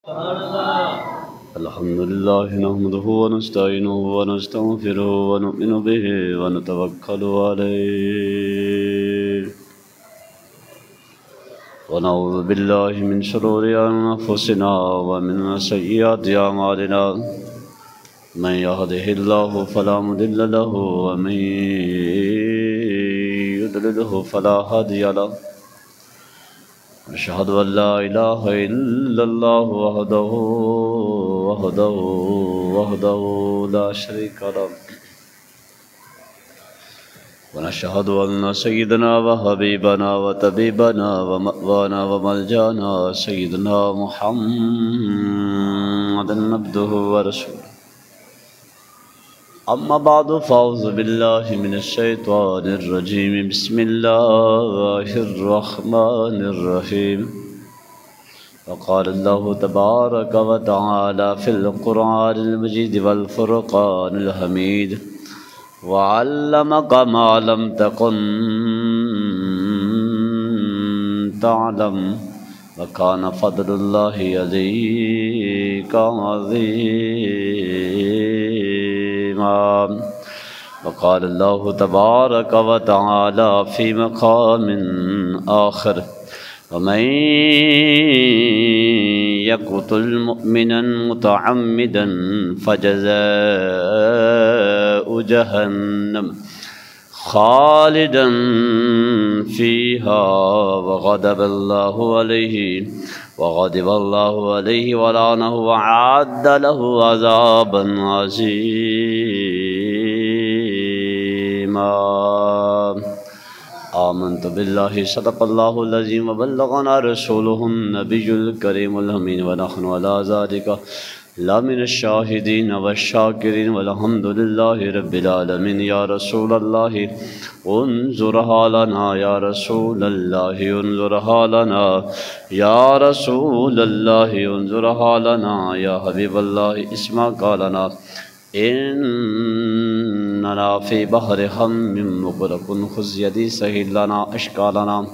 الحمد لله نحمده ونستعينه ونستغفره ونؤمن به ونتوكل عليه ونعوذ بالله من شرور أنفسنا ومن سيئات أعمالنا من يهده الله فلا مضل له ومن يضلله فلا هادي له أشهد أن لا إله إلا الله وحده لا شريك له ونشهد أن سيدنا وحبيبنا وطبيبنا ومأوانا وملجانا سيدنا محمد عبده ورسوله أما بعد فأعوذ بالله من الشيطان الرجيم بسم الله الرحمن الرحيم وقال الله تبارك وتعالى في القرآن المجيد والفرقان الحميد وعلمك ما لم تكن تعلم وكان فضل الله عليك عظيما وقال الله تبارك وتعالى في مقام آخر ومن يقتل مؤمنا متعمدا فجزاء جهنم خالدا فيها وغضب الله عليه ولعنه وأعد له عذابا عظيما آمنت بالله صدق الله العظيم وبلغنا رسوله النبي الكريم الأمين ونحن على ذلك لمن الشاهدين والشاكرين والحمد لله رب العالمين يا رسول الله انظر حالنا يا رسول الله انظر حالنا يا رسول الله انظر حالنا يا حبيب الله اسمع قالنا إننا في بحر هم مغرق خذ يدي سهل لنا أشكالنا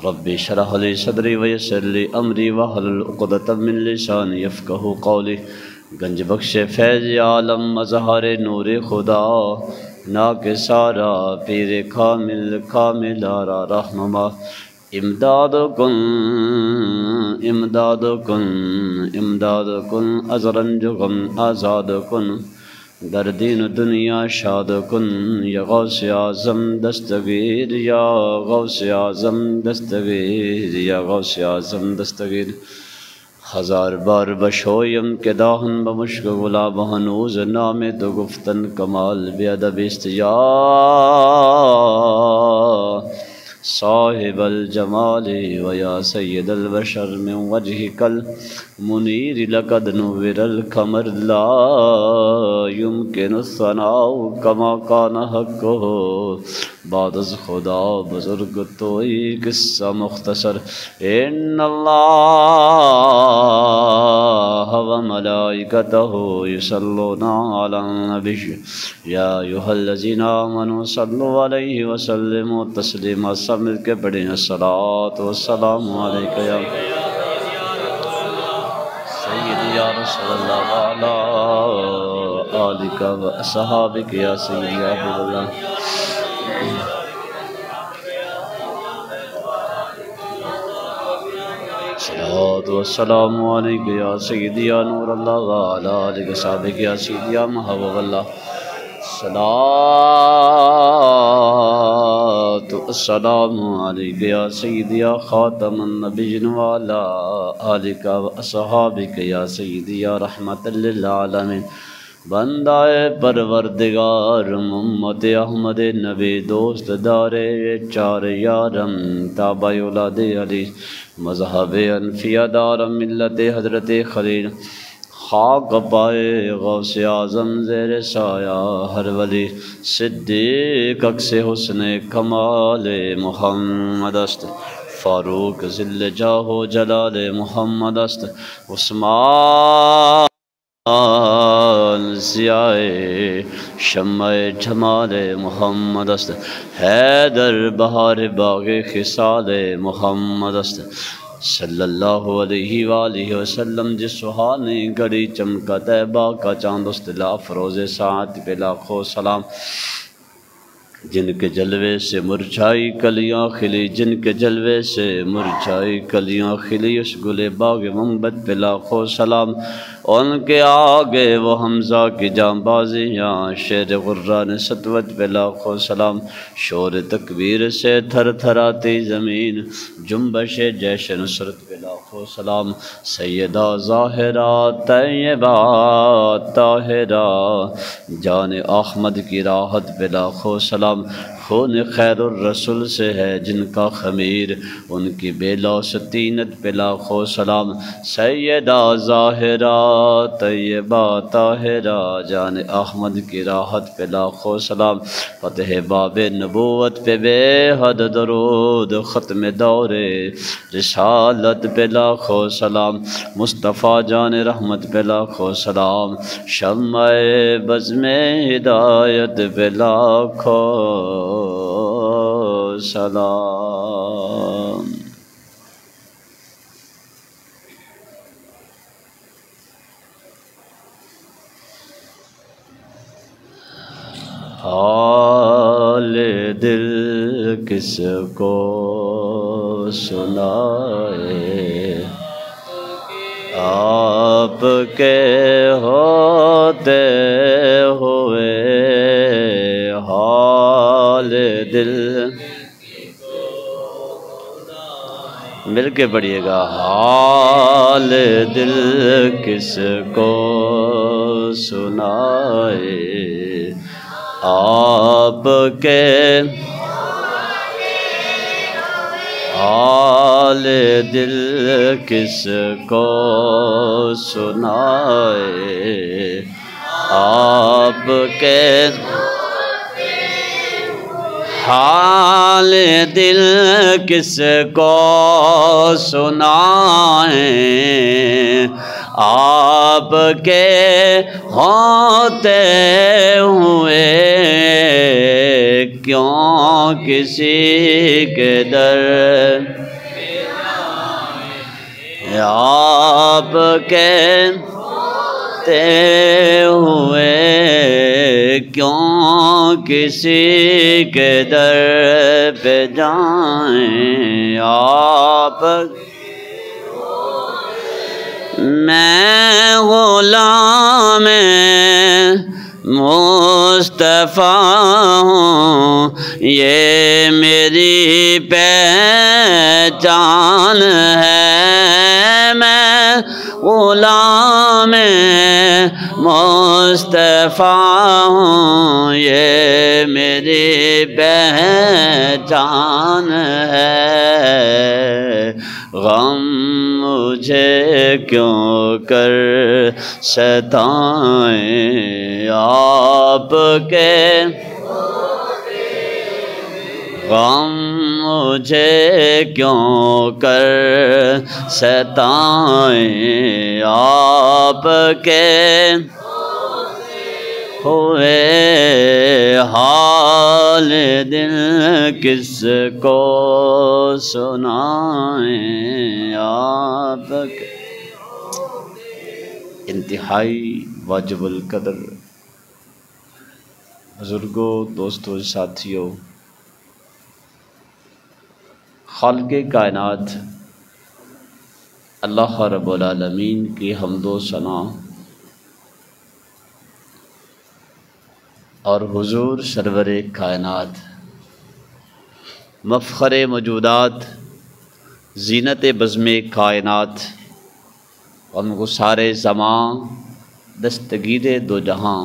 ربي اشرح لي صدري ويسر لي أمري واحلل عقدة من لساني يفقهوا قولي گنج بخش فیض عالم مظہر نور خدا ناک سارا پیر کامل کامل آرا رہنما امداد کن امداد کن امداد کن ازرنج غم آزاد کن در دین دنیا شاد کن یا غوث اعظم دستگیر یا غوث اعظم دستگیر یا غوث اعظم دستگیر ہزار بار بشویم کے داہن بمشک غلاب ہنوز نام تو گفتن کمال بیادب استجا صاحب الجمال ویا سید البشر من وجهك المنیر لقد نور القمر لا يمكن الثناء كما كان حقه بعد از خدا بزرگ تو ایک قصہ مختصر ان اللہ وملائکته یصلون علی النبی یا ایھا الذین آمنوا صلوا علیہ وسلموا تسلیما سب مل کے پڑھیں الصلاۃ والسلام علیک یا سیدی یا رسول اللہ وعلی آلک و اصحابک یا سیدی یا حبیب اللہ صلاۃ والسلام علیک یا سیدی یا نور اللہ وعلی آلک و اصحابک یا سیدی یا محبوب اللہ صلاۃ والسلام علیک یا سیدی یا خاتم النبیین وعلی آلک و اصحابک یا سیدی یا رحمت للعالمین بندہ پروردگار محمد احمد نبی دوست دار چار یارم تابع اولاد علی مذہب انفیہ دار ملت حضرت خلیل خاک پائے غوث اعظم زیر سایہ ہر ولی صدیق عکس حسن کمال محمد است فاروق ذل جاہ و جلال محمد است عثمان ضیاء شمع جمال محمد است حیدر بہار باغ خصال محمد است صلی اللہ علیہ وآلہ وسلم، جس سہانی گھڑی چمکا طیبہ کا چاند اختلاف روز ساعت پہ لاکھوں سلام، جن کے جلوے سے مرجھائی کلیاں کھلی، جن کے جلوے سے مرجھائی کلیاں کھلی، اس گل باغ منبت پہ لاکھوں سلام، ان کے آگے وہ حمزہ کی جانبازیاں، شیر غران سطوت پہ لاکھوں سلام، شور تکبیر سے تھر تھراتی زمین، جنبش جیش نصرت پہ لاکھوں سلام، سیدہ ظاہرہ طیبہ طاہرہ جان احمد کی راحت پہ لاکھوں سلام، خون خیر الرسول سے ہے جن کا خمیر، ان کی بے لوث طینت پہ لاکھوں سلام، سیدہ ظاہرہ طیبہ طاہرہ جان احمد کی راحت پہ لاکھوں سلام، فتح باب نبوت پہ بے حد درود، ختم دور رسالت پہ لاکھوں سلام، مصطفیٰ جان رحمت پہ لاکھوں سلام، شمع بزم ہدایت پہ لاکھوں سلام۔ حال دل کس کو سنائے، آپ کے ہوتے ہوئے حال دل، مل کے پڑھیے گا، حال دل کس کو سنائے، آپ کے حال دل کس کو سنائے، آپ کے حال دل کس کو سنائیں، آپ کے ہوتے ہوئے کیوں کسی کے در، آپ کے ہوتے ہوئے کیوں کسی کے در پہ جائیں، آپ میں غلام مصطفیٰ ہوں، یہ میری پہچان ہے، میں غلام مصطفیٰ ہوں، یہ میری پہچان ہے، غم مجھے کیوں کر ستائیں، آپ کے غم مجھے کیوں کر ستائیں، آپ کے ہوئے حال دل کس کو سنائیں، آپ کے انتہائی واجب القدر بزرگوں، دوستوں، ساتھیوں، خالق کائنات اللہ رب العالمین کی حمد و ثنا اور حضور سرور کائنات، مفخر موجودات، زینت بزم کائنات، غمگسار زماں، دستگیر دو جہاں،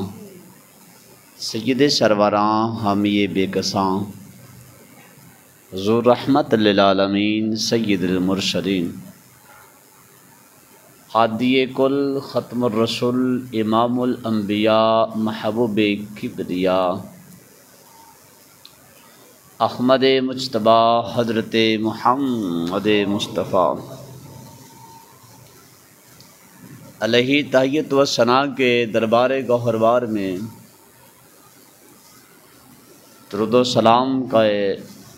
سید سروراں حامی بے کساں، حضور رحمت للعالمین سید المرسلین، ہادی کل ختم الرسول امام الانبیاء محبوب کبریا، احمد مجتبی حضرت محمد مصطفیٰ علیہ تحیت و ثنا کے دربار گوہروار میں درود و سلام کا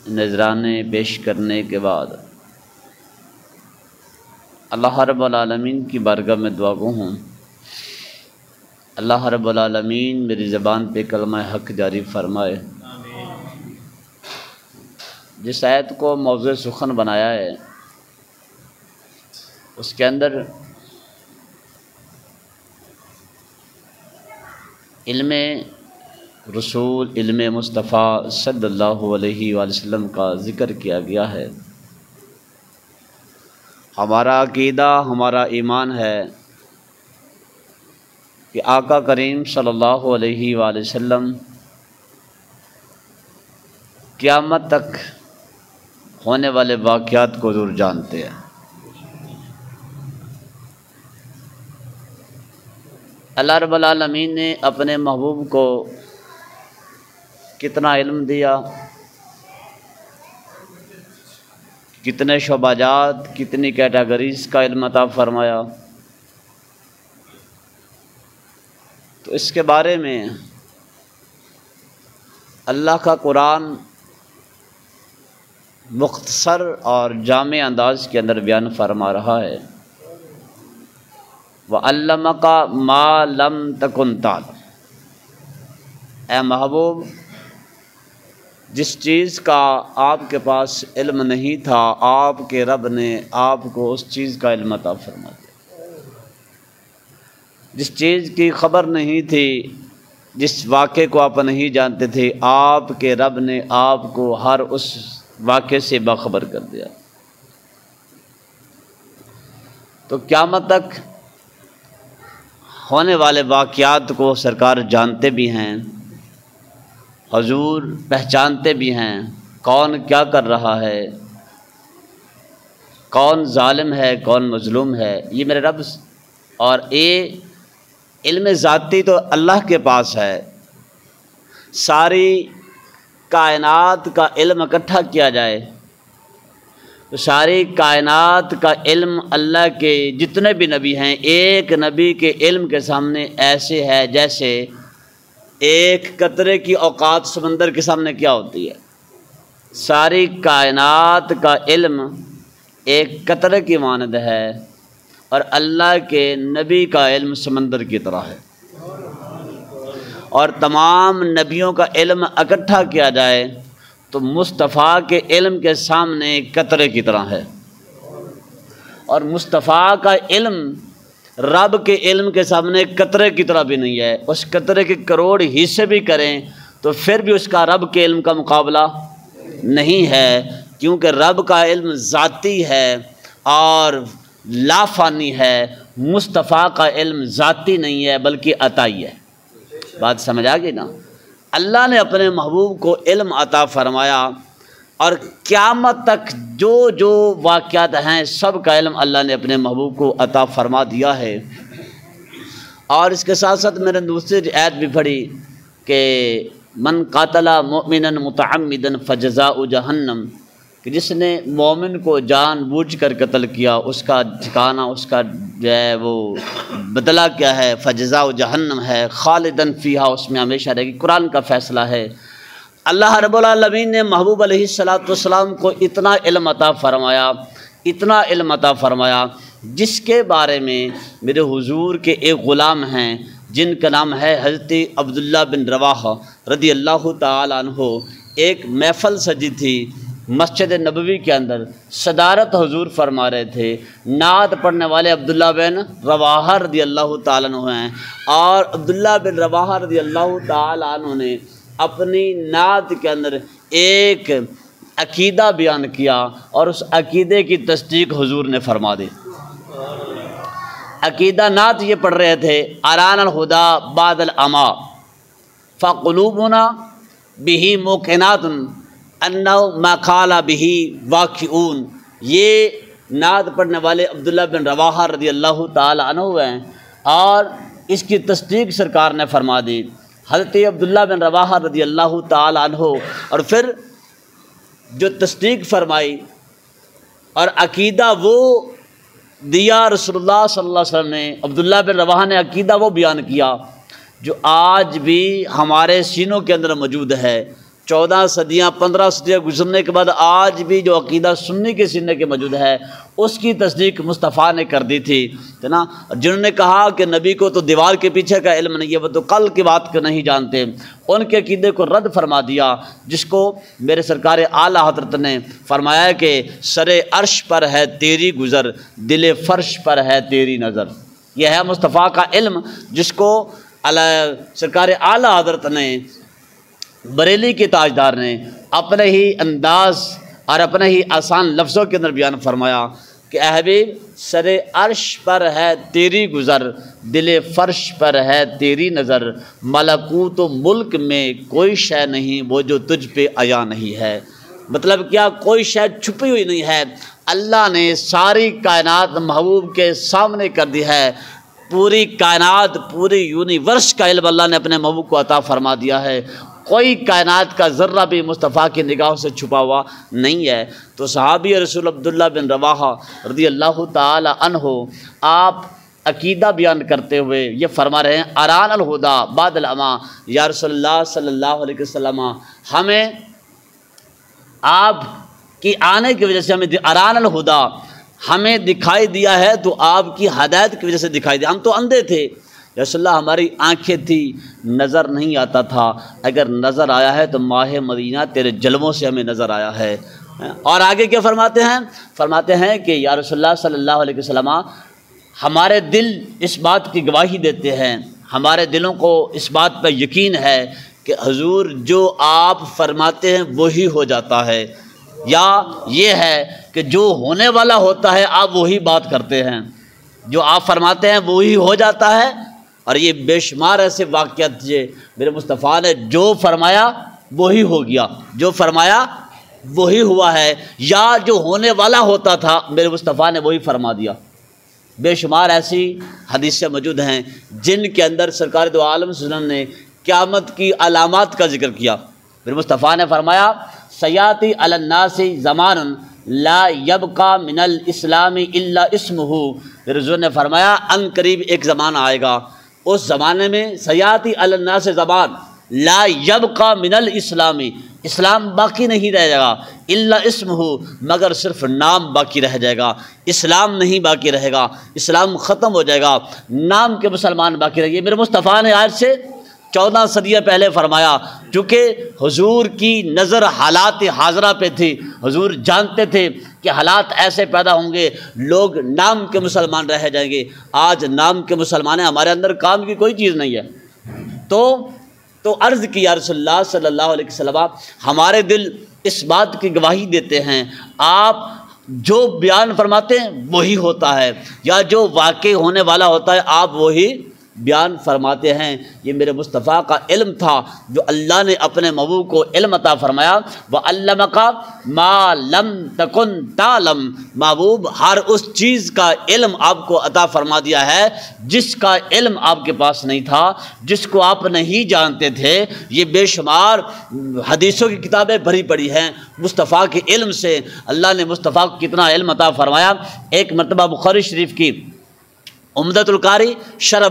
نذرانے پیش کرنے کے بعد اللہ رب العالمین کی بارگاہ میں دعا گو ہوں، اللہ رب العالمین میری زبان پہ کلمہ حق جاری فرمائے۔ جس آیت کو موضوع سخن بنایا ہے اس کے اندر علم رسول، علم مصطفیٰ صلی اللہ علیہ وآلہ وسلم کا ذکر کیا گیا ہے۔ ہمارا عقیدہ، ہمارا ایمان ہے کہ آقا کریم صلی اللہ علیہ وآلہ وسلم قیامت تک ہونے والے واقعات کو ضرور جانتے ہیں۔ اللہ رب العالمین نے اپنے محبوب کو کتنا علم دیا، کتنے شعبہ جات، کتنی کیٹیگریز کا علم عطا فرمایا۔ تو اس کے بارے میں اللہ کا قرآن مختصر اور جامع انداز کے اندر بیان فرما رہا ہے، وَعَلَّمَكَ مَا لَمْ تَكُنْ تَعْلَمُ۔ اے محبوب، جس چیز کا آپ کے پاس علم نہیں تھا، آپ کے رب نے آپ کو اس چیز کا علم عطا فرما دیا۔ جس چیز کی خبر نہیں تھی، جس واقعے کو آپ نہیں جانتے تھے، آپ کے رب نے آپ کو ہر اس واقعے سے باخبر کر دیا۔ تو قیامت تک ہونے والے واقعات کو سرکار جانتے بھی ہیں، حضور پہچانتے بھی ہیں، کون کیا کر رہا ہے، کون ظالم ہے، کون مظلوم ہے، یہ میرے رب۔ اور یہ علم ذاتی تو اللہ کے پاس ہے، ساری کائنات کا علم اکٹھا کیا جائے تو ساری کائنات کا علم اللہ کے جتنے بھی نبی ہیں، ایک نبی کے علم کے سامنے ایسے ہے جیسے ایک قطرے کی اوقات سمندر کے سامنے کیا ہوتی ہے۔ ساری کائنات کا علم ایک قطرے کی مانند ہے اور اللہ کے نبی کا علم سمندر کی طرح ہے۔ اور تمام نبیوں کا علم اکٹھا کیا جائے تو مصطفیٰ کے علم کے سامنے قطرے کی طرح ہے، اور مصطفیٰ کا علم رب کے علم کے سامنے قطرے کی طرح بھی نہیں ہے۔ اس قطرے کے کروڑ حصے بھی کریں تو پھر بھی اس کا رب کے علم کا مقابلہ نہیں ہے، کیونکہ رب کا علم ذاتی ہے اور لا فانی ہے، مصطفیٰ کا علم ذاتی نہیں ہے بلکہ عطائی ہے۔ بات سمجھ آ گئی نا؟ اللہ نے اپنے محبوب کو علم عطا فرمایا اور قیامت تک جو جو واقعات ہیں سب کا علم اللہ نے اپنے محبوب کو عطا فرما دیا ہے۔ اور اس کے ساتھ ساتھ میں نے دوسری آیت بھی پڑھی کہ من قاتل مؤمنا متعمدا فجزاؤ جہنم، کہ جس نے مومن کو جان بوجھ کر قتل کیا اس کا ٹھکانہ، اس کا جو ہے وہ بدلہ کیا ہے، فجزاء جہنم ہے، خالدن فیہا، اس میں ہمیشہ رہے گی۔ قرآن کا فیصلہ ہے۔ اللہ رب العالمین نے محبوب علیہ السلام کو اتنا علم عطا فرمایا، اتنا علم عطا فرمایا، جس کے بارے میں میرے حضور کے ایک غلام ہیں جن کا نام ہے حضرت عبداللہ بن رواحہ رضی اللہ تعالی عنہ۔ ایک محفل سجی تھی مسجد نبوی کے اندر، صدارت حضور فرما رہے تھے، نعت پڑھنے والے عبداللہ بن رواحہ رضی اللہ تعالیٰ عنہ ہیں، اور عبداللہ بن رواحہ رضی اللہ تعالیٰ عنہ نے اپنی نعت کے اندر ایک عقیدہ بیان کیا اور اس عقیدے کی تصدیق حضور نے فرما دی۔ عقیدہ نعت یہ پڑھ رہے تھے، ارانا الہدی بعد العمی فقلوبنا بہ موقنات انہ ما قال بہ واقعون۔ یہ نعت پڑھنے والے عبداللہ بن رواحہ رضی اللہ تعالی عنہ ہیں اور اس کی تصدیق سرکار نے فرما دی، حضرت عبداللہ بن رواحہ رضی اللہ تعالی عنہ۔ اور پھر جو تصدیق فرمائی اور عقیدہ وہ دیا رسول اللہ صلی اللہ علیہ وسلم نے، عبداللہ بن رواحہ نے عقیدہ وہ بیان کیا جو آج بھی ہمارے سینوں کے اندر موجود ہے، 14 صدیاں 15 صدیاں گزرنے کے بعد آج بھی جو عقیدہ سنی کے سینے کے موجود ہے اس کی تصدیق مصطفیٰ نے کر دی تھی نا۔ جنہوں نے کہا کہ نبی کو تو دیوار کے پیچھے کا علم نہیں ہے، وہ تو کل کی بات کو نہیں جانتے، ان کے عقیدے کو رد فرما دیا، جس کو میرے سرکار اعلیٰ حضرت نے فرمایا کہ سر عرش پر ہے تیری گزر، دل فرش پر ہے تیری نظر۔ یہ ہے مصطفیٰ کا علم، جس کو سرکار اعلیٰ حضرت نے، بریلی کے تاجدار نے اپنے ہی انداز اور اپنے ہی آسان لفظوں کے اندر بیان فرمایا کہ اے حبیب سر عرش پر ہے تیری گزر، دل فرش پر ہے تیری نظر، ملکوت و ملک میں کوئی شے نہیں وہ جو تجھ پہ عیاں نہیں ہے۔ مطلب کیا؟ کوئی شے چھپی ہوئی نہیں ہے، اللہ نے ساری کائنات محبوب کے سامنے کر دی ہے، پوری کائنات پوری یونیورس کا علم اللہ نے اپنے محبوب کو عطا فرما دیا ہے، کوئی کائنات کا ذرہ بھی مصطفیٰ کی نگاہوں سے چھپا ہوا نہیں ہے۔ تو صحابی رسول عبداللہ بن رواحہ رضی اللہ تعالی عنہ آپ عقیدہ بیان کرتے ہوئے یہ فرما رہے ہیں اران الہدا بعد العما، یا رسول اللہ صلی اللہ علیہ وسلم ہمیں آپ کی آنے کی وجہ سے ہمیں اران الہدا ہمیں دکھائی دیا ہے، تو آپ کی ہدایت کی وجہ سے دکھائی دیا، ہم تو اندھے تھے یا رسول اللہ، ہماری آنکھیں تھی نظر نہیں آتا تھا، اگر نظر آیا ہے تو ماہ مدینہ تیرے جلووں سے ہمیں نظر آیا ہے۔ اور آگے کیا فرماتے ہیں؟ فرماتے ہیں کہ یا رسول اللہ صلی اللہ علیہ وسلم ہمارے دل اس بات کی گواہی دیتے ہیں، ہمارے دلوں کو اس بات پر یقین ہے کہ حضور جو آپ فرماتے ہیں وہی ہو جاتا ہے، یا یہ ہے کہ جو ہونے والا ہوتا ہے آپ وہی بات کرتے ہیں، جو آپ فرماتے ہیں وہی ہو جاتا ہے۔ اور یہ بے شمار ایسے واقعات تھے، میرے مصطفیٰ نے جو فرمایا وہی ہو گیا، جو فرمایا وہی ہوا ہے، یا جو ہونے والا ہوتا تھا میرے مصطفیٰ نے وہی فرما دیا۔ بے شمار ایسی حدیثیں موجود ہیں جن کے اندر سرکار دو عالم صلی اللہ علیہ وسلم نے قیامت کی علامات کا ذکر کیا۔ میرے مصطفیٰ نے فرمایا سیاتی علی الناس زمان لا یبقى من الاسلام الا اسمہ، میرے حضور نے فرمایا ان قریب ایک زمانہ آئے گا، اس زمانے میں سیاتی علی الناس زمان لا یبقى من الاسلام، اسلام باقی نہیں رہ جائے گا، الا اسمہ، مگر صرف نام باقی رہ جائے گا، اسلام نہیں باقی رہے گا، اسلام ختم ہو جائے گا، نام کے مسلمان باقی رہے گے۔ میرے مصطفیٰ نے آج سے 14 صدیاں پہلے فرمایا، چونکہ حضور کی نظر حالات حاضرہ پہ تھی، حضور جانتے تھے کہ حالات ایسے پیدا ہوں گے، لوگ نام کے مسلمان رہ جائیں گے۔ آج نام کے مسلمان ہیں، ہمارے اندر کام کی کوئی چیز نہیں ہے۔ تو عرض کی یا رسول اللہ صلی اللہ علیہ وسلم ہمارے دل اس بات کی گواہی دیتے ہیں، آپ جو بیان فرماتے ہیں وہی ہوتا ہے، یا جو واقع ہونے والا ہوتا ہے آپ وہی بیان فرماتے ہیں۔ یہ میرے مصطفیٰ کا علم تھا جو اللہ نے اپنے محبوب کو علم عطا فرمایا، وَعَلَّمَكَ مَا لَمْ تَكُنْ تَعْلَمْ، محبوب ہر اس چیز کا علم آپ کو عطا فرما دیا ہے جس کا علم آپ کے پاس نہیں تھا، جس کو آپ نہیں جانتے تھے۔ یہ بے شمار حدیثوں کی کتابیں بھری پڑی ہیں مصطفیٰ کے علم سے، اللہ نے مصطفیٰ کو کتنا علم عطا فرمایا۔ ایک مرتبہ بخاری شریف کی عمدۃ القاری شرح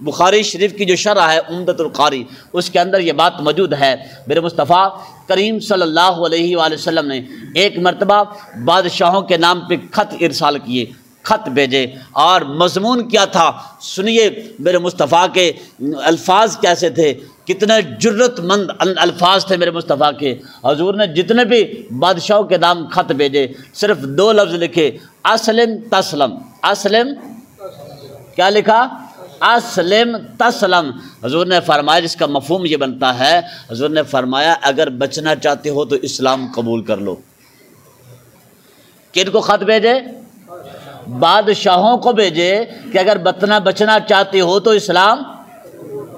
بخاری شریف کی جو شرح ہے عمدۃ القاری، اس کے اندر یہ بات موجود ہے، میرے مصطفیٰ کریم صلی اللہ علیہ وآلہ وسلم نے ایک مرتبہ بادشاہوں کے نام پہ خط ارسال کیے، خط بھیجے، اور مضمون کیا تھا سنیے میرے مصطفیٰ کے الفاظ کیسے تھے، کتنے جرت مند الفاظ تھے میرے مصطفیٰ کے۔ حضور نے جتنے بھی بادشاہوں کے نام خط بھیجے صرف 2 لفظ لکھے، اسلم تسلم، اسلم کیا لکھا؟ اسلم تسلم۔ حضور نے فرمایا جس کا مفہوم یہ بنتا ہے، حضور نے فرمایا اگر بچنا چاہتے ہو تو اسلام قبول کر لو۔ کن کو خط بھیجے؟ بادشاہوں کو بھیجے کہ اگر بچنا چاہتے ہو تو اسلام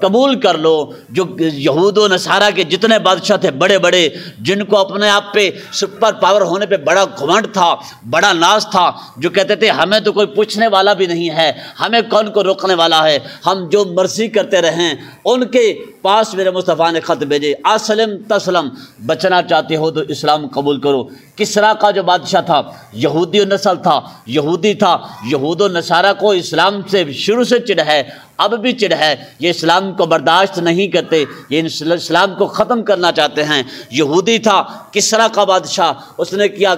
قبول کر لو۔ جو یہود و نصارہ کے جتنے بادشاہ تھے بڑے بڑے، جن کو اپنے آپ پہ سپر پاور ہونے پہ بڑا گھمنڈ تھا، بڑا ناز تھا، جو کہتے تھے ہمیں تو کوئی پوچھنے والا بھی نہیں ہے، ہمیں کون کو روکنے والا ہے، ہم جو مرضی کرتے رہیں، ان کے پاس میرے مصطفیٰ نے خط بھیجے، اسلم تسلم، بچنا چاہتے ہو تو اسلام قبول کرو۔ کسریٰ کا جو بادشاہ تھا یہودی نسل تھا، یہودی تھا، یہود و نصارہ کو اسلام سے شروع سے چڑ ہے، اب بھی چڑ ہے، یہ اسلام کو برداشت نہیں کرتے، یہ اسلام کو ختم کرنا چاہتے ہیں۔ یہودی تھا کسریٰ کا بادشاہ، اس نے کیا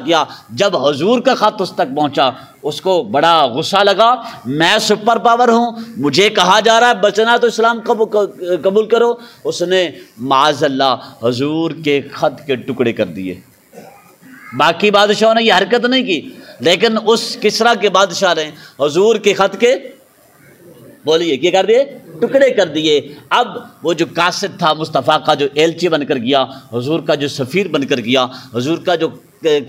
جب حضور کا خط اس تک پہنچا اس کو بڑا غصہ لگا، میں سپر پاور ہوں، مجھے کہا جا رہا ہے بچنا تو اسلام قبول کرو۔ اس نے معاذ اللہ حضور کے خط کے ٹکڑے کر دیے۔ باقی بادشاہوں نے یہ حرکت نہیں کی، لیکن اس کسریٰ کے بادشاہ نے حضور کے خط کے بولیے کیا کر دیے، ٹکڑے کر دیے۔ اب وہ جو قاصد تھا مصطفیٰ کا، جو ایلچی بن کر گیا، حضور کا جو سفیر بن کر گیا، حضور کا جو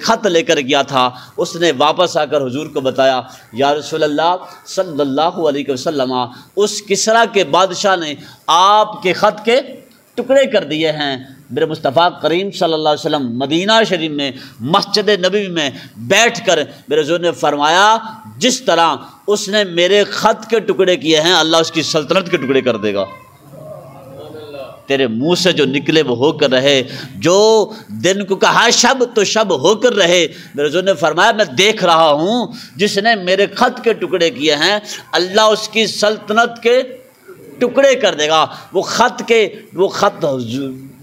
خط لے کر گیا تھا، اس نے واپس آ کر حضور کو بتایا، یا رسول اللہ صلی اللہ علیہ وسلم، اس کسریٰ کے بادشاہ نے آپ کے خط کے ٹکڑے کر دیے ہیں۔ میرے مصطفیٰ کریم صلی اللہ علیہ وسلم مدینہ شریف میں مسجد نبوی میں بیٹھ کر میرے حضور نے فرمایا، جس طرح اس نے میرے خط کے ٹکڑے کیے ہیں اللہ اس کی سلطنت کے ٹکڑے کر دے گا۔ تیرے منہ سے جو نکلے وہ ہو کر رہے، جو دن کو کہا شب تو شب ہو کر رہے۔ میرے حضور نے فرمایا میں دیکھ رہا ہوں جس نے میرے خط کے ٹکڑے کیے ہیں اللہ اس کی سلطنت کے ٹکڑے کر دے گا۔ وہ خط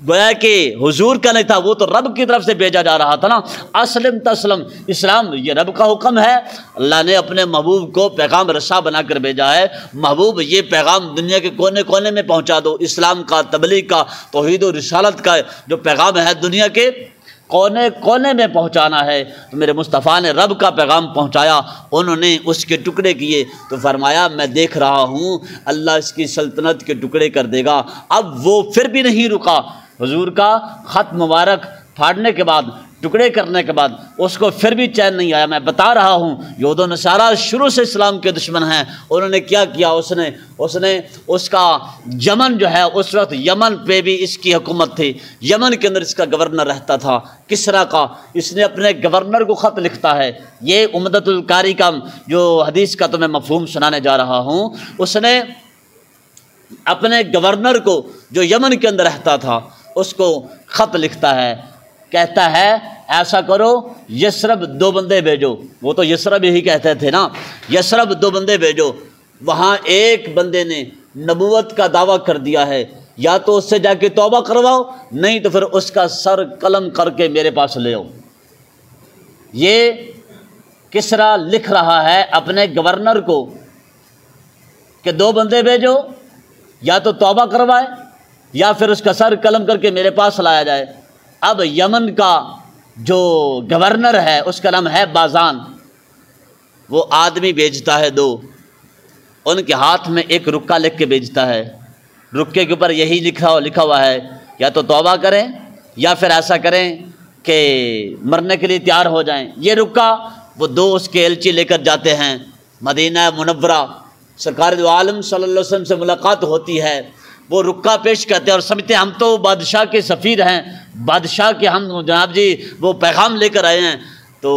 گویا کہ حضور کا نہیں تھا، وہ تو رب کی طرف سے بھیجا جا رہا تھا نا۔ اسلم تسلم، اسلام یہ رب کا حکم ہے، اللہ نے اپنے محبوب کو پیغام رساں بنا کر بھیجا ہے۔ محبوب یہ پیغام دنیا کے کونے کونے میں پہنچا دو، اسلام کا، تبلیغ کا، توحید و رسالت کا جو پیغام ہے دنیا کے کونے کونے میں پہنچانا ہے۔ تو میرے مصطفیٰ نے رب کا پیغام پہنچایا، انہوں نے اس کے ٹکڑے کیے، تو فرمایا میں دیکھ رہا ہوں اللہ اس کی سلطنت کے ٹکڑے کر دے گا۔ اب وہ پھر بھی نہیں رکا، حضور کا خط مبارک پھاڑنے کے بعد، ٹکڑے کرنے کے بعد اس کو پھر بھی چین نہیں آیا۔ میں بتا رہا ہوں یہود و نصارہ شروع سے اسلام کے دشمن ہیں۔ انہوں نے کیا کیا، اس نے اس کا یمن جو ہے، اس وقت یمن پہ بھی اس کی حکومت تھی، یمن کے اندر اس کا گورنر رہتا تھا کسریٰ کا۔ اس نے اپنے گورنر کو خط لکھتا ہے، یہ عمدۃ القاری کا جو حدیث کا تو میں مفہوم سنانے جا رہا ہوں، اس نے اپنے گورنر کو جو یمن کے اندر رہتا تھا اس کو خط لکھتا ہے، کہتا ہے ایسا کرو یثرب 2 بندے بھیجو، وہ تو یثرب ہی کہتے تھے نا، یثرب 2 بندے بھیجو، وہاں ایک بندے نے نبوت کا دعویٰ کر دیا ہے، یا تو اس سے جا کے توبہ کرواؤ، نہیں تو پھر اس کا سر قلم کر کے میرے پاس لے آؤ۔ یہ کسریٰ لکھ رہا ہے اپنے گورنر کو کہ 2 بندے بھیجو، یا تو توبہ کروائے یا پھر اس کا سر قلم کر کے میرے پاس لایا جائے۔ اب یمن کا جو گورنر ہے اس کا نام ہے بازان، وہ آدمی بھیجتا ہے 2، ان کے ہاتھ میں ایک رکا لکھ کے بھیجتا ہے، رکے کے اوپر یہی لکھا ہوا ہے، یا تو توبہ کریں یا پھر ایسا کریں کہ مرنے کے لیے تیار ہو جائیں۔ یہ رکا وہ 2 اس کے ایلچی لے کر جاتے ہیں مدینہ منورہ، سرکار دو عالم صلی اللہ علیہ وسلم سے ملاقات ہوتی ہے، وہ رکا پیش کرتے ہیں اور سمجھتے ہیں ہم تو بادشاہ کے سفیر ہیں، بادشاہ کے ہم جناب جی وہ پیغام لے کر آئے ہیں، تو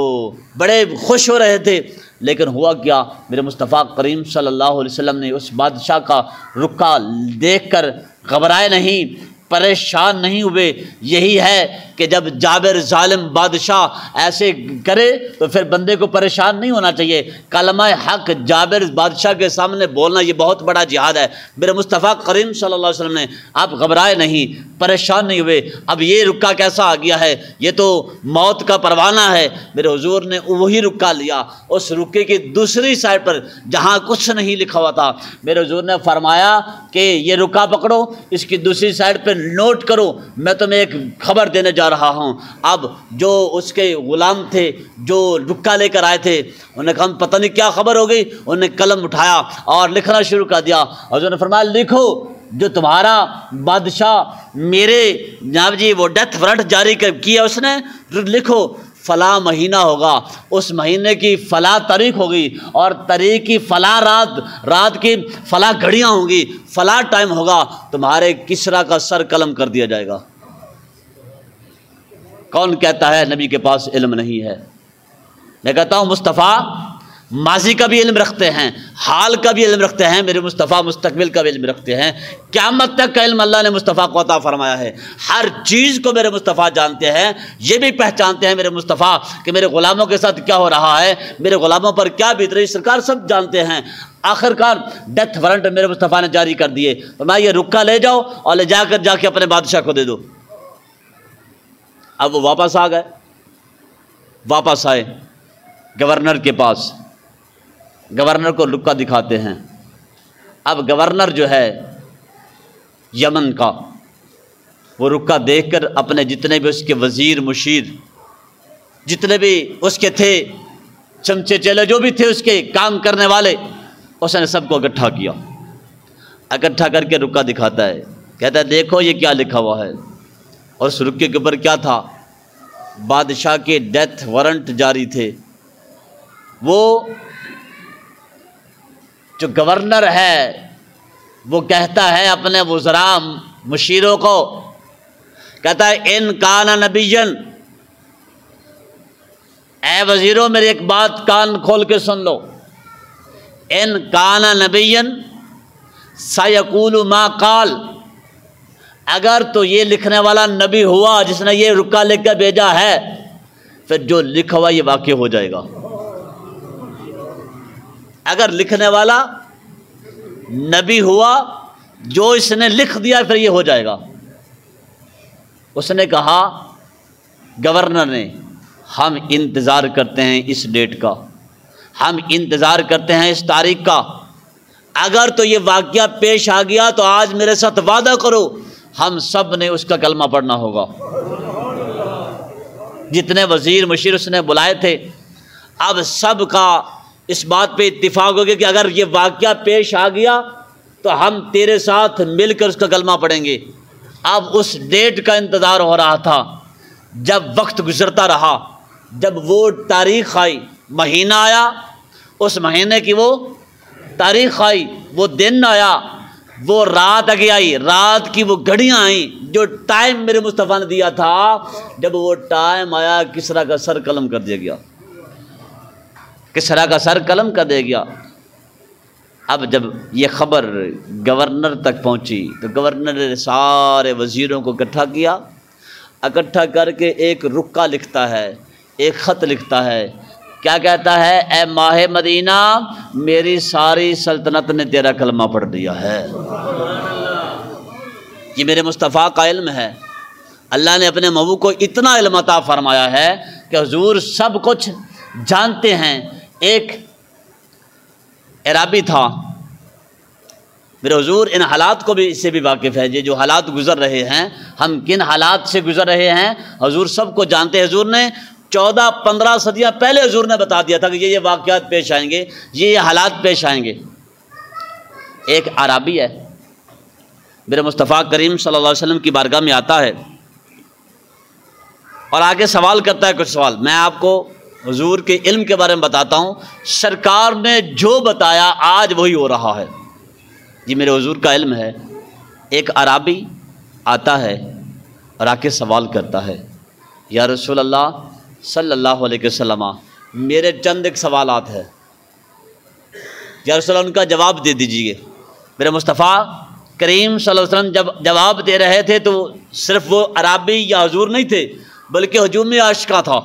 بڑے خوش ہو رہے تھے۔ لیکن ہوا کیا، میرے مصطفیٰ کریم صلی اللہ علیہ وسلم نے اس بادشاہ کا رکا دیکھ کر گھبرائے نہیں، پریشان نہیں ہوئے۔ یہی ہے کہ جب جابر ظالم بادشاہ ایسے کرے تو پھر بندے کو پریشان نہیں ہونا چاہیے۔ کلمہ حق جابر بادشاہ کے سامنے بولنا یہ بہت بڑا جہاد ہے۔ میرے مصطفیٰ کریم صلی اللہ علیہ وسلم نے آپ گھبرائے نہیں، پریشان نہیں ہوئے۔ اب یہ رکا کیسا آ گیا ہے، یہ تو موت کا پروانہ ہے۔ میرے حضور نے وہی رکا لیا، اس رکے کی دوسری سائڈ پر جہاں کچھ نہیں لکھا ہوا تھا، میرے حضور نے فرمایا کہ یہ رکا پکڑو، اس کی دوسری سائڈ پہ نوٹ کرو، میں تمہیں ایک خبر دینے جا رہا ہوں۔ اب جو اس کے غلام تھے جو رکا لے کر آئے تھے، انہوں نے کہا پتہ نہیں کیا خبر ہو گئی، انہوں نے قلم اٹھایا اور لکھنا شروع کر دیا۔ حضور نے فرمایا لکھو، جو تمہارا بادشاہ میرے جناب جی وہ ڈیتھ وارنٹ جاری کیا اس نے، لکھو فلاں مہینہ ہوگا، اس مہینے کی فلاں تاریخ ہوگی، اور تاریخ کی فلاں رات کی فلاں گھڑیاں ہوں گی، فلاں ٹائم ہوگا، تمہارے کسریٰ کا سر قلم کر دیا جائے گا۔ کون کہتا ہے نبی کے پاس علم نہیں ہے؟ میں کہتا ہوں مصطفیٰ ماضی کا بھی علم رکھتے ہیں، حال کا بھی علم رکھتے ہیں، میرے مصطفیٰ مستقبل کا بھی علم رکھتے ہیں، قیامت تک کا علم اللہ نے مصطفیٰ کو عطا فرمایا ہے، ہر چیز کو میرے مصطفیٰ جانتے ہیں، یہ بھی پہچانتے ہیں میرے مصطفیٰ کہ میرے غلاموں کے ساتھ کیا ہو رہا ہے، میرے غلاموں پر کیا بیت رہی، سرکار سب جانتے ہیں۔ آخر کار ڈیتھ وارنٹ میرے مصطفیٰ نے جاری کر دیے، فرمایا یہ رکا لے جاؤ اور لے جا کے اپنے بادشاہ کو دے دو۔ اب وہ واپس آ گئے، واپس آئے گورنر کے پاس، گورنر کو رکا دکھاتے ہیں۔ اب گورنر جو ہے یمن کا، وہ رکا دیکھ کر اپنے جتنے بھی اس کے وزیر مشیر، جتنے بھی اس کے تھے چمچے چیلے، جو بھی تھے اس کے کام کرنے والے، اس نے سب کو اکٹھا کیا، اکٹھا کر کے رکا دکھاتا ہے، کہتا ہے دیکھو یہ کیا لکھا ہوا ہے، اور اس رکے کے اوپر کیا تھا، بادشاہ کے ڈیتھ وارنٹ جاری تھے۔ وہ جو گورنر ہے وہ کہتا ہے اپنے وزراء مشیروں کو، کہتا ہے ان کان نبیًا، اے وزیروں میری ایک بات کان کھول کے سن لو، ان کان نبیًا سیقول ما قال، اگر تو یہ لکھنے والا نبی ہوا جس نے یہ رکا لکھ کے بھیجا ہے، پھر جو لکھا ہوا یہ واقع ہو جائے گا۔ اگر لکھنے والا نبی ہوا جو اس نے لکھ دیا پھر یہ ہو جائے گا۔ اس نے کہا گورنر نے، ہم انتظار کرتے ہیں اس ڈیٹ کا، ہم انتظار کرتے ہیں اس تاریخ کا، اگر تو یہ واقعہ پیش آ گیا تو آج میرے ساتھ وعدہ کرو ہم سب نے اس کا کلمہ پڑھنا ہوگا۔ جتنے وزیر مشیر اس نے بلائے تھے، اب سب کا اس بات پہ اتفاق ہو گیا کہ اگر یہ واقعہ پیش آ گیا تو ہم تیرے ساتھ مل کر اس کا کلمہ پڑھیں گے۔ اب اس ڈیٹ کا انتظار ہو رہا تھا، جب وقت گزرتا رہا، جب وہ تاریخ آئی، مہینہ آیا، اس مہینے کی وہ تاریخ آئی، وہ دن آیا، وہ رات آگے آئی، رات کی وہ گھڑیاں آئیں جو ٹائم میرے مصطفیٰ نے دیا تھا۔ جب وہ ٹائم آیا کسریٰ کا سر قلم کر دیا گیا، کسریٰ کا سر قلم کر دیا گیا۔ اب جب یہ خبر گورنر تک پہنچی تو گورنر نے سارے وزیروں کو اکٹھا کیا، اکٹھا کر کے ایک رکا لکھتا ہے، ایک خط لکھتا ہے، کیا کہتا ہے، اے ماہ مدینہ میری ساری سلطنت نے تیرا کلمہ پڑھ دیا ہے۔ یہ میرے مصطفیٰ کا علم ہے، اللہ نے اپنے محبوب کو اتنا علم عطا فرمایا ہے کہ حضور سب کچھ جانتے ہیں۔ ایک عرابی تھا، میرے حضور ان حالات کو بھی اس سے بھی واقف ہے، یہ جو حالات گزر رہے ہیں، ہم کن حالات سے گزر رہے ہیں حضور سب کو جانتے ہیں۔ حضور نے 14-15 صدیاں پہلے حضور نے بتا دیا تھا کہ یہ واقعات پیش آئیں گے، یہ حالات پیش آئیں گے۔ ایک عرابی ہے، میرے مصطفیٰ کریم صلی اللہ علیہ وسلم کی بارگاہ میں آتا ہے اور آگے سوال کرتا ہے کچھ سوال۔ میں آپ کو حضور کے علم کے بارے میں بتاتا ہوں، سرکار نے جو بتایا آج وہی ہو رہا ہے، یہ میرے حضور کا علم ہے۔ ایک عرابی آتا ہے اور آ کے سوال کرتا ہے، یا رسول اللہ صلی اللہ علیہ وسلم میرے چند ایک سوالات ہیں، یا رسول اللہ ان کا جواب دے دیجیے۔ میرے مصطفیٰ کریم صلی اللہ علیہ وسلم جب جواب دے رہے تھے تو صرف وہ عرابی یا حضور نہیں تھے بلکہ ہجوم عاشقاں تھا،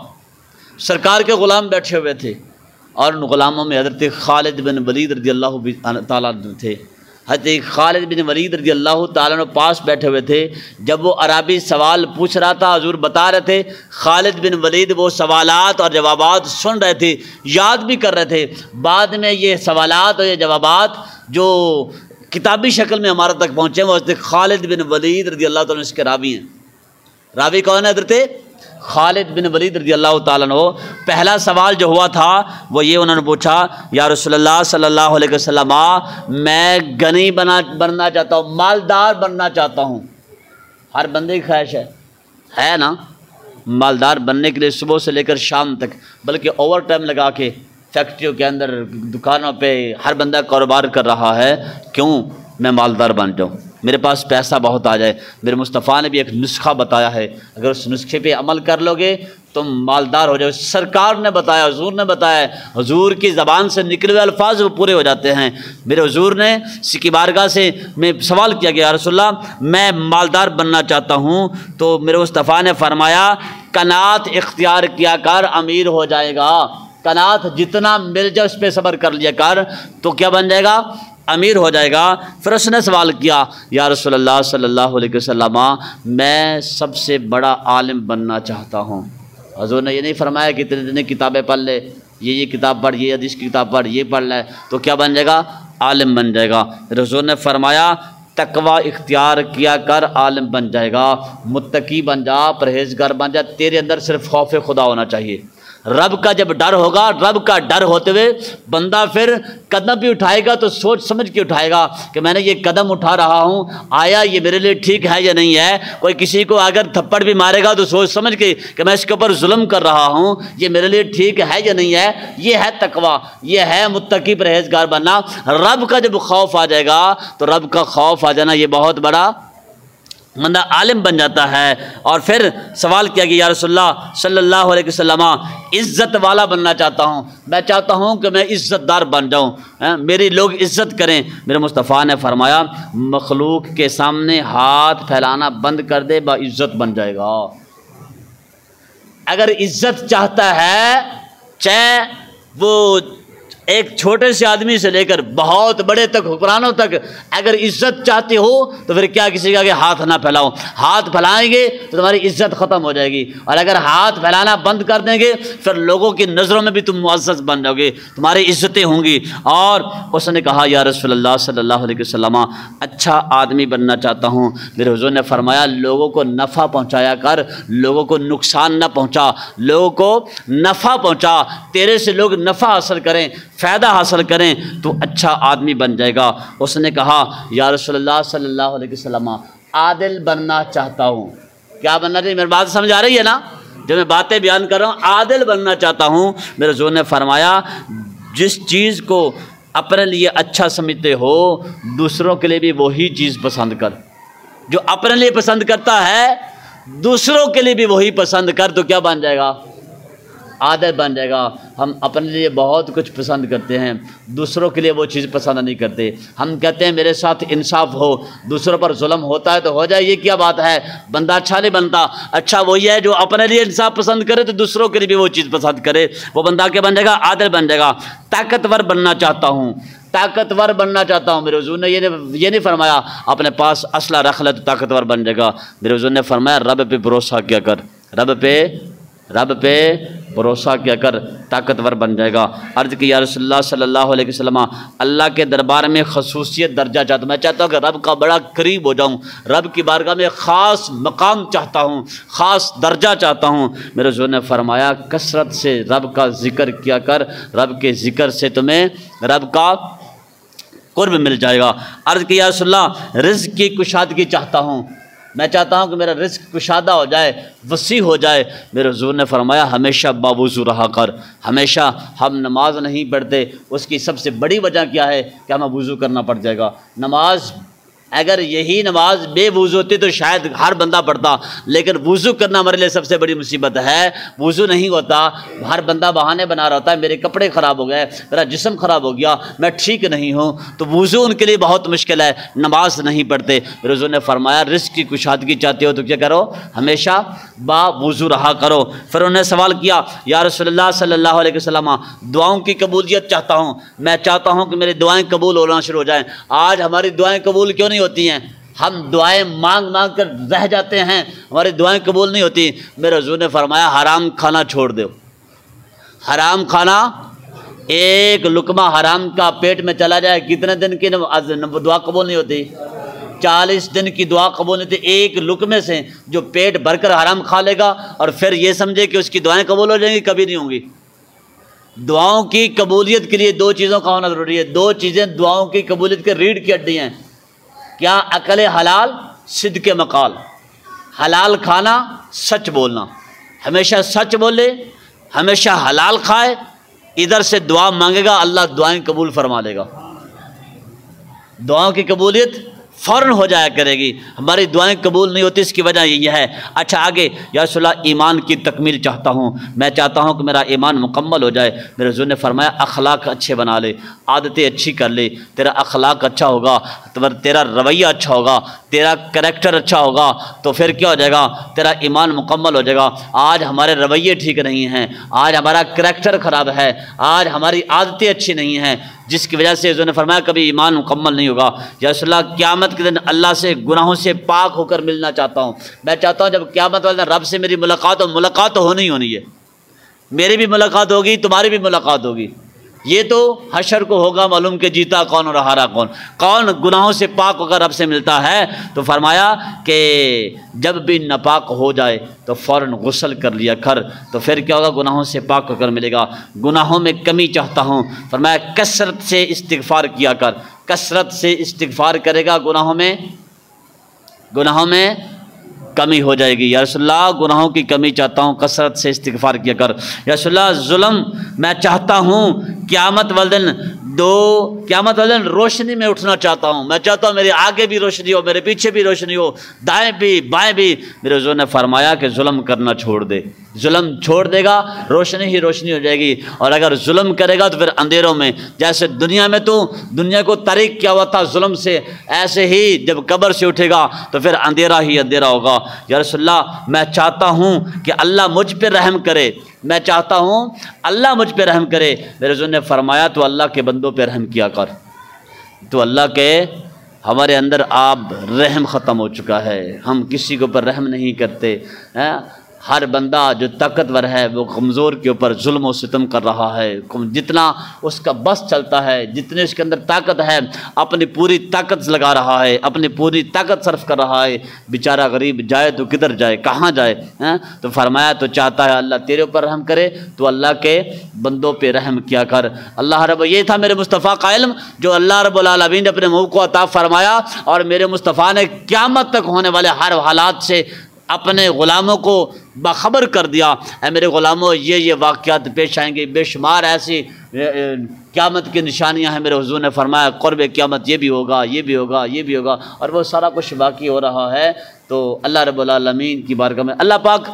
سرکار کے غلام بیٹھے ہوئے تھے، اور ان غلاموں میں حضرت خالد بن ولید رضی اللہ تعالیٰ تھے۔ حضرت خالد بن ولید رضی اللہ تعالیٰ پاس بیٹھے ہوئے تھے۔ جب وہ عرابی سوال پوچھ رہا تھا حضور بتا رہے تھے، خالد بن ولید وہ سوالات اور جوابات سن رہے تھے، یاد بھی کر رہے تھے۔ بعد میں یہ سوالات اور یہ جوابات جو کتابی شکل میں ہمارے تک پہنچے وہ حضرت خالد بن ولید رضی اللہ تعالیٰ اس کے راوی ہیں۔ راوی کون ہے؟ حضرت خالد بن ولید رضی اللہ تعالیٰ عنہ۔ پہلا سوال جو ہوا تھا وہ یہ انہوں نے پوچھا، یا رسول اللہ صلی اللہ علیہ وسلم میں غنی بننا چاہتا ہوں، مالدار بننا چاہتا ہوں۔ ہر بندے کی خواہش ہے نا مالدار بننے کے لیے، صبح سے لے کر شام تک، بلکہ اوور ٹائم لگا کے فیکٹریوں کے اندر، دکانوں پہ ہر بندہ کاروبار کر رہا ہے، کیوں میں مالدار بن جاؤں، میرے پاس پیسہ بہت آ جائے۔ میرے مصطفیٰ نے بھی ایک نسخہ بتایا ہے، اگر اس نسخے پہ عمل کر لو گے تم مالدار ہو جاؤ۔ سرکار نے بتایا، حضور نے بتایا، حضور کی زبان سے نکلے ہوئے الفاظ وہ پورے ہو جاتے ہیں۔ میرے حضور نے کی بارگاہ سے میں سوال کیا گیا، یا رسول اللہ میں مالدار بننا چاہتا ہوں، تو میرے مصطفیٰ نے فرمایا قناعت اختیار کیا کر، امیر ہو جائے گا۔ قناعت جتنا مل جائے اس پہ صبر کر لیا کر، تو کیا بن جائے گا؟ امیر ہو جائے گا۔ پھر اس نے سوال کیا، یا رسول اللہ صلی اللہ علیہ وسلم میں سب سے بڑا عالم بننا چاہتا ہوں۔ حضور نے یہ نہیں فرمایا کہ اتنے کتابیں پڑھ لے، یہ کتاب پڑھ، یہ حدیث کی کتاب پڑھ، یہ پڑھ لے تو کیا بن جائے گا؟ عالم بن جائے گا۔ حضور نے فرمایا تقوی اختیار کیا کر، عالم بن جائے گا، متقی بن جا، پرہیزگار بن جا، تیرے اندر صرف خوف خدا ہونا چاہیے۔ رب کا جب ڈر ہوگا، رب کا ڈر ہوتے ہوئے بندہ پھر قدم بھی اٹھائے گا تو سوچ سمجھ کے اٹھائے گا کہ میں نے یہ قدم اٹھا رہا ہوں، آیا یہ میرے لیے ٹھیک ہے یا نہیں ہے۔ کوئی کسی کو اگر تھپڑ بھی مارے گا تو سوچ سمجھ کے کہ میں اس کے اوپر ظلم کر رہا ہوں، یہ میرے لیے ٹھیک ہے یا نہیں ہے۔ یہ ہے تقوی، یہ ہے متقی پرہیزگار بننا۔ رب کا جب خوف آ جائے گا تو رب کا خوف آ جانا یہ بہت بڑا بندہ عالم بن جاتا ہے۔ اور پھر سوال کیا کہ یا رسول اللہ صلی اللہ علیہ وسلم عزت والا بننا چاہتا ہوں، میں چاہتا ہوں کہ میں عزت دار بن جاؤں، میری لوگ عزت کریں۔ میرے مصطفیٰ نے فرمایا مخلوق کے سامنے ہاتھ پھیلانا بند کر دے، با عزت بن جائے گا۔ اگر عزت چاہتا ہے، چاہے وہ ایک چھوٹے سے آدمی سے لے کر بہت بڑے تک، حکمرانوں تک، اگر عزت چاہتے ہو تو پھر کیا کسی کا کہ ہاتھ نہ پھیلاؤ۔ ہاتھ پھیلائیں گے تو تمہاری عزت ختم ہو جائے گی، اور اگر ہاتھ پھیلانا بند کر دیں گے پھر لوگوں کی نظروں میں بھی تم معزز بن جاؤ گے، تمہاری عزتیں ہوں گی۔ اور اس نے کہا یا رسول اللہ صلی اللہ علیہ وسلم اچھا آدمی بننا چاہتا ہوں۔ میرے حضور نے فرمایا لوگوں کو نفع پہنچایا کر، لوگوں کو نقصان نہ پہنچا، لوگوں کو نفع پہنچا، تیرے سے لوگ نفع حاصل کریں، فائدہ حاصل کریں تو اچھا آدمی بن جائے گا۔ اس نے کہا یا رسول اللہ صلی اللہ علیہ وسلم عادل بننا چاہتا ہوں۔ کیا بننا چاہیے؟ میری بات سمجھ آ رہی ہے نا؟ جو میں باتیں بیان کر رہا ہوں، عادل بننا چاہتا ہوں۔ میرے حضور نے فرمایا جس چیز کو اپنے لیے اچھا سمجھتے ہو دوسروں کے لیے بھی وہی چیز پسند کر۔ جو اپنے لیے پسند کرتا ہے دوسروں کے لیے بھی وہی پسند کر، تو کیا بن جائے گا؟ عادت بن جائے گا۔ ہم اپنے لیے بہت کچھ پسند کرتے ہیں، دوسروں کے لیے وہ چیز پسند نہیں کرتے۔ ہم کہتے ہیں میرے ساتھ انصاف ہو، دوسروں پر ظلم ہوتا ہے تو ہو جائے، یہ کیا بات ہے؟ بندہ اچھا نہیں بنتا۔ اچھا وہی ہے جو اپنے لیے انصاف پسند کرے تو دوسروں کے لیے بھی وہ چیز پسند کرے، وہ بندہ کیا بن جائے گا؟ عادل بن جائے گا۔ طاقتور بننا چاہتا ہوں، طاقتور بننا چاہتا ہوں۔ میرے حضور نے یہ نہیں فرمایا اپنے پاس اسلحہ رکھ لے تو طاقتور بن جائے گا۔ میرے حضور نے فرمایا رب پہ بھروسہ کیا کر، رب پہ بھروسہ کیا کر، طاقتور بن جائے گا۔ عرض کی یا رسول اللہ صلی اللہ علیہ وسلم اللہ کے دربار میں خصوصیت درجہ چاہتا ہوں، میں چاہتا ہوں کہ رب کا بڑا قریب ہو جاؤں، رب کی بارگاہ میں خاص مقام چاہتا ہوں، خاص درجہ چاہتا ہوں۔ میرے حضور نے فرمایا کثرت سے رب کا ذکر کیا کر، رب کے ذکر سے تمہیں رب کا قرب مل جائے گا۔ عرض کی یا رسول اللہ رزق کی کشادگی چاہتا ہوں، میں چاہتا ہوں کہ میرا رزق کشادہ ہو جائے، وسیع ہو جائے۔ میرے حضور نے فرمایا ہمیشہ باوضو رہا کر۔ ہمیشہ ہم نماز نہیں پڑھتے، اس کی سب سے بڑی وجہ کیا ہے کہ ہمیں وضو کرنا پڑ جائے گا۔ نماز اگر یہی نماز بے وضو ہوتی تو شاید ہر بندہ پڑھتا، لیکن وضو کرنا ہمارے لیے سب سے بڑی مصیبت ہے۔ وضو نہیں ہوتا، ہر بندہ بہانے بنا رہا ہوتا ہے، میرے کپڑے خراب ہو گئے، میرا جسم خراب ہو گیا، میں ٹھیک نہیں ہوں، تو وضو ان کے لیے بہت مشکل ہے، نماز نہیں پڑھتے۔ میرے حضور نے فرمایا رزق کی کشادگی چاہتے ہو تو کیا کرو؟ ہمیشہ با وضو رہا کرو۔ پھر انہوں نے سوال کیا یا رسول اللہ صلی اللہ علیہ وسلم دعاؤں کی قبولیت چاہتا ہوں، میں چاہتا ہوں کہ میری دعائیں قبول ہونا شروع ہو جائیں۔ آج ہماری دعائیں قبول کیوں نہیں ہوتی ہیں؟ ہم دعائیں مانگ مانگ کر رہ جاتے ہیں، ہماری دعائیں قبول نہیں ہوتی۔ میرے حضور نے فرمایا حرام کھانا چھوڑ دو، حرام کھانا، ایک لقمہ حرام کا پیٹ میں چلا جائے کتنے دن کی دعا قبول نہیں ہوتی؟ 40 دن کی دعا قبول نہیں ہوتی۔ ایک لقمے سے جو پیٹ بھر کر حرام کھا لے گا اور پھر یہ سمجھے کہ اس کی دعائیں قبول ہو جائیں گی، کبھی نہیں ہوں گی۔ دعاؤں کی قبولیت کے لیے دو چیزوں کا ہونا ضروری ہے، دو چیزیں دعاؤں کی قبولیت کے ریڑھ کی ہڈی ہیں۔ کیا؟ عقل حلال، صدق مقال، حلال کھانا، سچ بولنا، ہمیشہ سچ بولے، ہمیشہ حلال کھائے، ادھر سے دعا مانگے گا اللہ دعائیں قبول فرما لے گا۔ دعاؤں کی قبولیت فوراً ہو جایا کرے گی. ہماری دعائیں قبول نہیں ہوتی، اس کی وجہ یہ ہے. اچھا آگے، یا رسول اللہ ایمان کی تکمیل چاہتا ہوں، میں چاہتا ہوں کہ میرا ایمان مکمل ہو جائے. میرے حضور نے فرمایا اخلاق اچھے بنا لے، عادتیں اچھی کر لے. تیرا اخلاق اچھا ہوگا، تیرا رویہ اچھا ہوگا، تیرا کریکٹر اچھا ہوگا، تو پھر کیا ہو جائے گا؟ تیرا ایمان مکمل ہو جائے گا. آج ہمارے رویے ٹھیک نہیں ہیں، آج ہمارا کریکٹر خراب ہے، آج ہماری عادتیں اچھی نہیں ہیں، جس کی وجہ سے حضور نے فرمایا کبھی ایمان مکمل نہیں ہوگا. یا رسول اللہ قیامت کے دن اللہ سے گناہوں سے پاک ہو کر ملنا چاہتا ہوں. میں چاہتا ہوں جب قیامت والے دن رب سے میری ملاقات ہو، ملاقات تو ہونی ہے، میری بھی ملاقات ہوگی، تمہاری بھی ملاقات ہوگی. یہ تو حشر کو ہوگا معلوم کہ جیتا کون اور ہارا کون. کون گناہوں سے پاک ہو کر رب سے ملتا ہے؟ تو فرمایا کہ جب بھی ناپاک ہو جائے تو فوراً غسل کر لیا کر، تو پھر کیا ہوگا؟ گناہوں سے پاک ہو کر ملے گا. گناہوں میں کمی چاہتا ہوں، فرمایا کثرت سے استغفار کیا کر. کثرت سے استغفار کرے گا، گناہوں میں کمی ہو جائے گی. یا رسول اللہ گناہوں کی کمی چاہتا ہوں، کثرت سے استغفار کیا کر. یا رسول اللہ ظلم میں چاہتا ہوں، قیامت والے دن روشنی میں اٹھنا چاہتا ہوں. میں چاہتا ہوں میرے آگے بھی روشنی ہو، میرے پیچھے بھی روشنی ہو، دائیں بھی بائیں بھی. میرے حضور نے فرمایا کہ ظلم کرنا چھوڑ دے. ظلم چھوڑ دے گا، روشنی ہی روشنی ہو جائے گی. اور اگر ظلم کرے گا تو پھر اندھیروں میں، جیسے دنیا میں تو دنیا کو تاریک کیا ہوا تھا ظلم سے، ایسے ہی جب قبر سے اٹھے گا تو پھر اندھیرا ہی اندھیرا ہوگا. یا رسول اللہ میں چاہتا ہوں کہ اللہ مجھ پہ رحم کرے، میں چاہتا ہوں اللہ مجھ پہ رحم کرے. میرے حضور نے فرمایا تو اللہ کے بندوں پہ رحم کیا کر. تو اللہ کے ہمارے اندر آپ رحم ختم ہو چکا ہے، ہم کسی کے اوپر رحم نہیں کرتے. ہر بندہ جو طاقتور ہے وہ کمزور کے اوپر ظلم و ستم کر رہا ہے. جتنا اس کا بس چلتا ہے، جتنے اس کے اندر طاقت ہے، اپنی پوری طاقت لگا رہا ہے، اپنی پوری طاقت صرف کر رہا ہے. بیچارہ غریب جائے تو کدھر جائے، کہاں جائے؟ تو فرمایا تو چاہتا ہے اللہ تیرے اوپر رحم کرے تو اللہ کے بندوں پہ رحم کیا کر. اللہ رب، یہ تھا میرے مصطفیٰ کا علم جو اللہ رب العالمین نے اپنے منہ کو عطا فرمایا، اور میرے مصطفیٰ نے قیامت تک ہونے والے ہر حالات سے اپنے غلاموں کو باخبر کر دیا. اے میرے غلاموں، یہ واقعات پیش آئیں گے، بے شمار ایسی قیامت کی نشانیاں ہیں. میرے حضور نے فرمایا قرب قیامت یہ بھی ہوگا، یہ بھی ہوگا، یہ بھی ہوگا، اور وہ سارا کچھ باقی ہو رہا ہے. تو اللہ رب العالمین کی بارگاہ میں اللہ پاک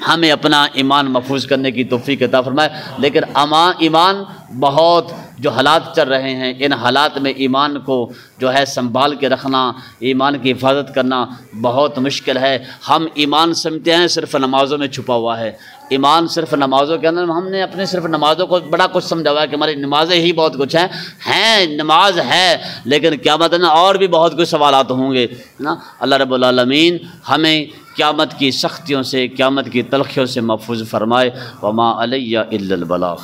ہمیں اپنا ایمان محفوظ کرنے کی توفیق عطا فرمائے. لیکن ایمان بہت جو حالات چل رہے ہیں، ان حالات میں ایمان کو جو ہے سنبھال کے رکھنا، ایمان کی حفاظت کرنا بہت مشکل ہے. ہم ایمان سمجھتے ہیں صرف نمازوں میں چھپا ہوا ہے. ایمان صرف نمازوں کے اندر، ہم نے اپنے صرف نمازوں کو بڑا کچھ سمجھا ہوا ہے کہ ہماری نمازیں ہی بہت کچھ ہیں. نماز ہے لیکن قیامت میں اور بھی بہت کچھ سوالات ہوں گے نا. اللہ رب العالمین ہمیں قیامت کی سختیوں سے، قیامت کی تلخیوں سے محفوظ فرمائے. وما علی الا البلاغ.